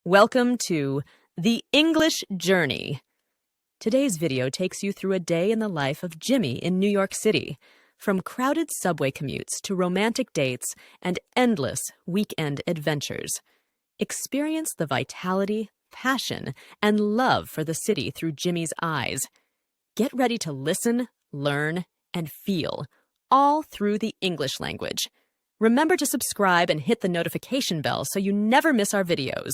Welcome to The English Journey. Today's video takes you through a day in the life of Jimmy in New York City, from crowded subway commutes to romantic dates and endless weekend adventures. Experience the vitality, passion, and love for the city through Jimmy's eyes. Get ready to listen, learn, and feel, all through the English language. Remember to subscribe and hit the notification bell so you never miss our videos.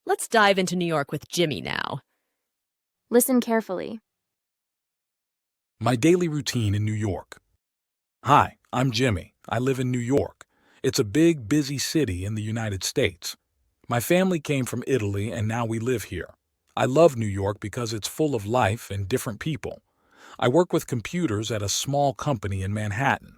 Let's dive into New York with Jimmy now. Listen carefully. My daily routine in New York. Hi, I'm Jimmy. I live in New York. It's a big, busy city in the United States. My family came from Italy and now we live here. I love New York because it's full of life and different people. I work with computers at a small company in Manhattan.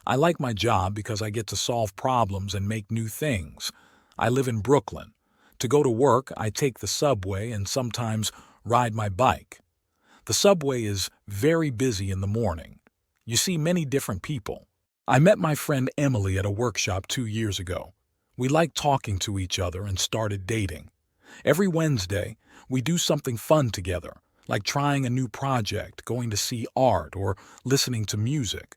I like my job because I get to solve problems and make new things. I live in Brooklyn. To go to work, I take the subway and sometimes ride my bike. The subway is very busy in the morning. You see many different people. I met my friend Emily at a workshop 2 years ago. We liked talking to each other and started dating. Every Wednesday, we do something fun together, like trying a new project, going to see art, or listening to music.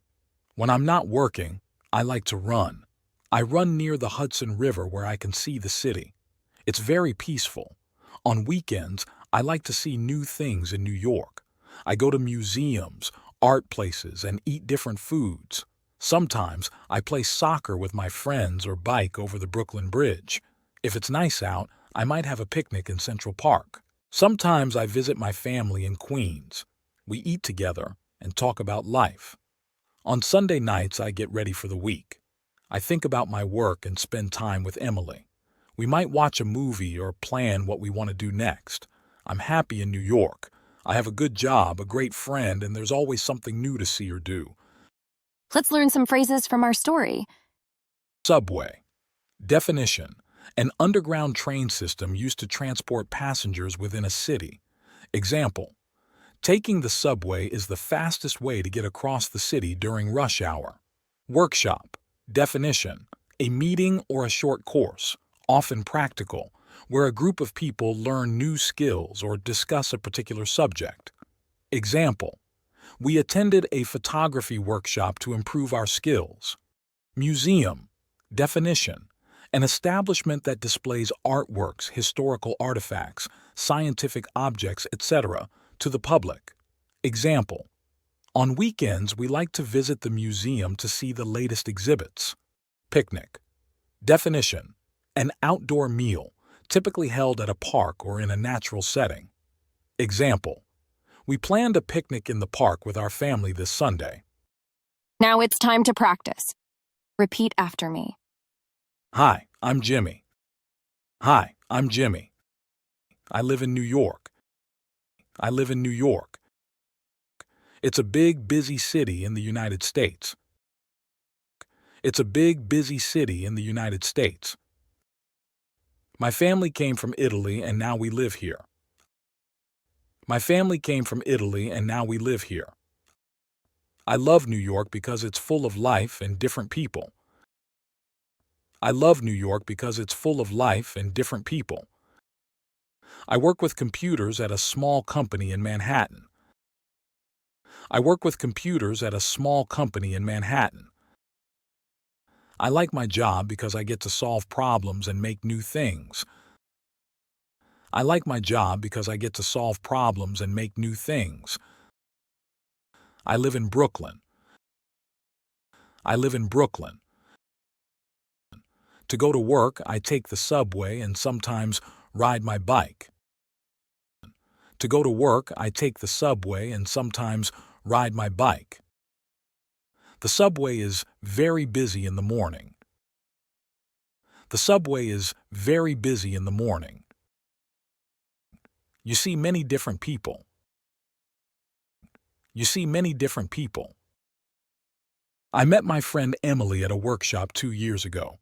When I'm not working, I like to run. I run near the Hudson River where I can see the city. It's very peaceful. On weekends, I like to see new things in New York. I go to museums, art places, and eat different foods. Sometimes I play soccer with my friends or bike over the Brooklyn Bridge. If it's nice out, I might have a picnic in Central Park. Sometimes I visit my family in Queens. We eat together and talk about life. On Sunday nights, I get ready for the week. I think about my work and spend time with Emily. We might watch a movie or plan what we want to do next. I'm happy in New York. I have a good job, a great friend, and there's always something new to see or do. Let's learn some phrases from our story. Subway. Definition: an underground train system used to transport passengers within a city. Example: taking the subway is the fastest way to get across the city during rush hour. Workshop. Definition: a meeting or a short course, often practical, where a group of people learn new skills or discuss a particular subject. Example: we attended a photography workshop to improve our skills. Museum. Definition: an establishment that displays artworks, historical artifacts, scientific objects, etc. to the public. Example: on weekends, we like to visit the museum to see the latest exhibits. Picnic. Definition: an outdoor meal, typically held at a park or in a natural setting. Example: we planned a picnic in the park with our family this Sunday. Now it's time to practice. Repeat after me. Hi, I'm Jimmy. Hi, I'm Jimmy. I live in New York. I live in New York. It's a big, busy city in the United States. It's a big, busy city in the United States. My family came from Italy and now we live here. My family came from Italy and now we live here. I love New York because it's full of life and different people. I love New York because it's full of life and different people. I work with computers at a small company in Manhattan. I work with computers at a small company in Manhattan. I like my job because I get to solve problems and make new things. I like my job because I get to solve problems and make new things. I live in Brooklyn. I live in Brooklyn. To go to work, I take the subway and sometimes ride my bike. To go to work, I take the subway and sometimes ride my bike. The subway is very busy in the morning. The subway is very busy in the morning. You see many different people. You see many different people. I met my friend Emily at a workshop 2 years ago.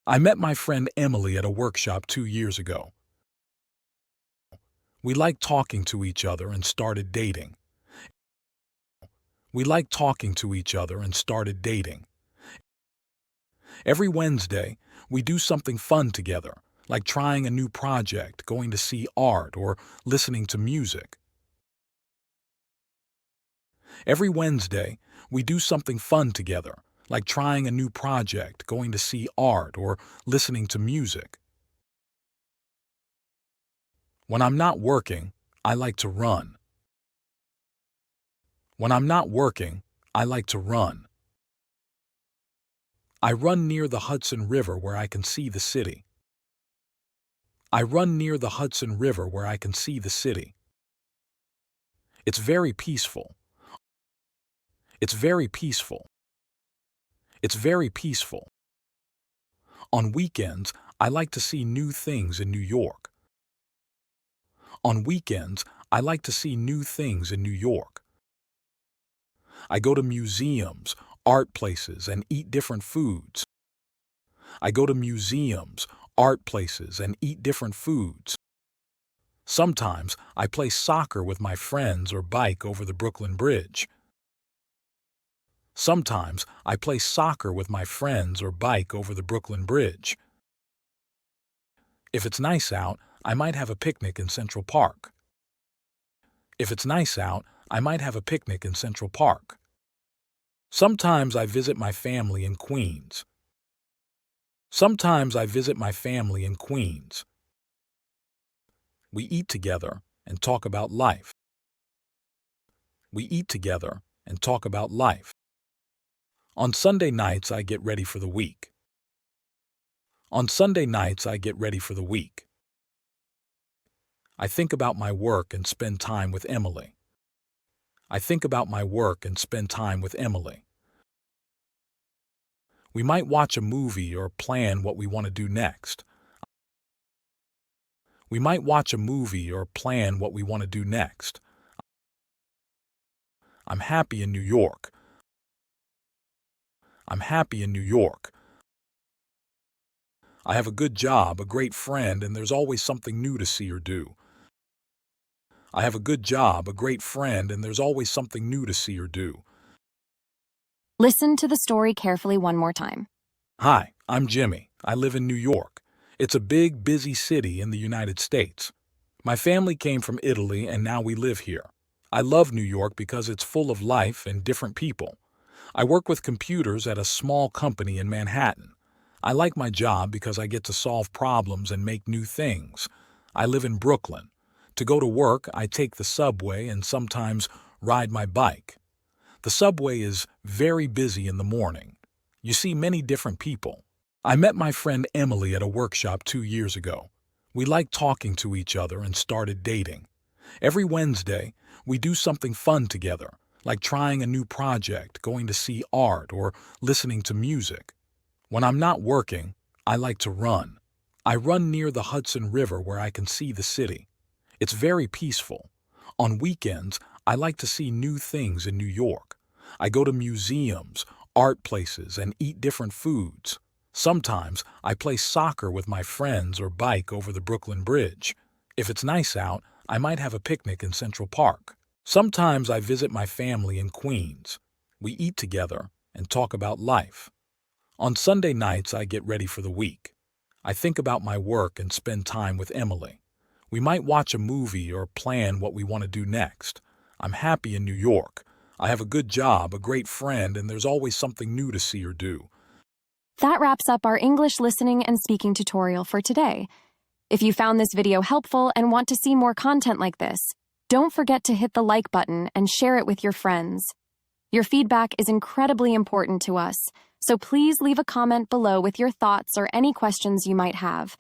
I met my friend Emily at a workshop 2 years ago. We liked talking to each other and started dating. We liked talking to each other and started dating. Every Wednesday, we do something fun together, like trying a new project, going to see art, or listening to music. Every Wednesday, we do something fun together, like trying a new project, going to see art, or listening to music. When I'm not working, I like to run. When I'm not working, I like to run. I run near the Hudson River where I can see the city. I run near the Hudson River where I can see the city. It's very peaceful. It's very peaceful. It's very peaceful. On weekends, I like to see new things in New York. On weekends, I like to see new things in New York. I go to museums, art places, and eat different foods. I go to museums, art places, and eat different foods. Sometimes I play soccer with my friends or bike over the Brooklyn Bridge. Sometimes I play soccer with my friends or bike over the Brooklyn Bridge. If it's nice out, I might have a picnic in Central Park. If it's nice out, I might have a picnic in Central Park. Sometimes I visit my family in Queens. Sometimes I visit my family in Queens. We eat together and talk about life. We eat together and talk about life. On Sunday nights, I get ready for the week. On Sunday nights, I get ready for the week. I think about my work and spend time with Emily. I think about my work and spend time with Emily. We might watch a movie or plan what we want to do next. We might watch a movie or plan what we want to do next. I'm happy in New York. I'm happy in New York. I have a good job, a great friend, and there's always something new to see or do. I have a good job, a great friend, and there's always something new to see or do. Listen to the story carefully one more time. Hi, I'm Jimmy. I live in New York. It's a big, busy city in the United States. My family came from Italy and now we live here. I love New York because it's full of life and different people. I work with computers at a small company in Manhattan. I like my job because I get to solve problems and make new things. I live in Brooklyn. To go to work, I take the subway and sometimes ride my bike. The subway is very busy in the morning. You see many different people. I met my friend Emily at a workshop 2 years ago. We liked talking to each other and started dating. Every Wednesday, we do something fun together, like trying a new project, going to see art, or listening to music. When I'm not working, I like to run. I run near the Hudson River where I can see the city. It's very peaceful. On weekends, I like to see new things in New York. I go to museums, art places, and eat different foods. Sometimes I play soccer with my friends or bike over the Brooklyn Bridge. If it's nice out, I might have a picnic in Central Park. Sometimes I visit my family in Queens. We eat together and talk about life. On Sunday nights, I get ready for the week. I think about my work and spend time with Emily. We might watch a movie or plan what we want to do next. I'm happy in New York. I have a good job, a great friend, and there's always something new to see or do. That wraps up our English listening and speaking tutorial for today. If you found this video helpful and want to see more content like this, don't forget to hit the like button and share it with your friends. Your feedback is incredibly important to us, so please leave a comment below with your thoughts or any questions you might have.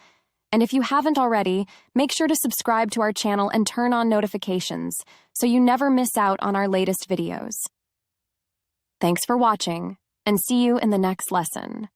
And if you haven't already, make sure to subscribe to our channel and turn on notifications so you never miss out on our latest videos. Thanks for watching, and see you in the next lesson.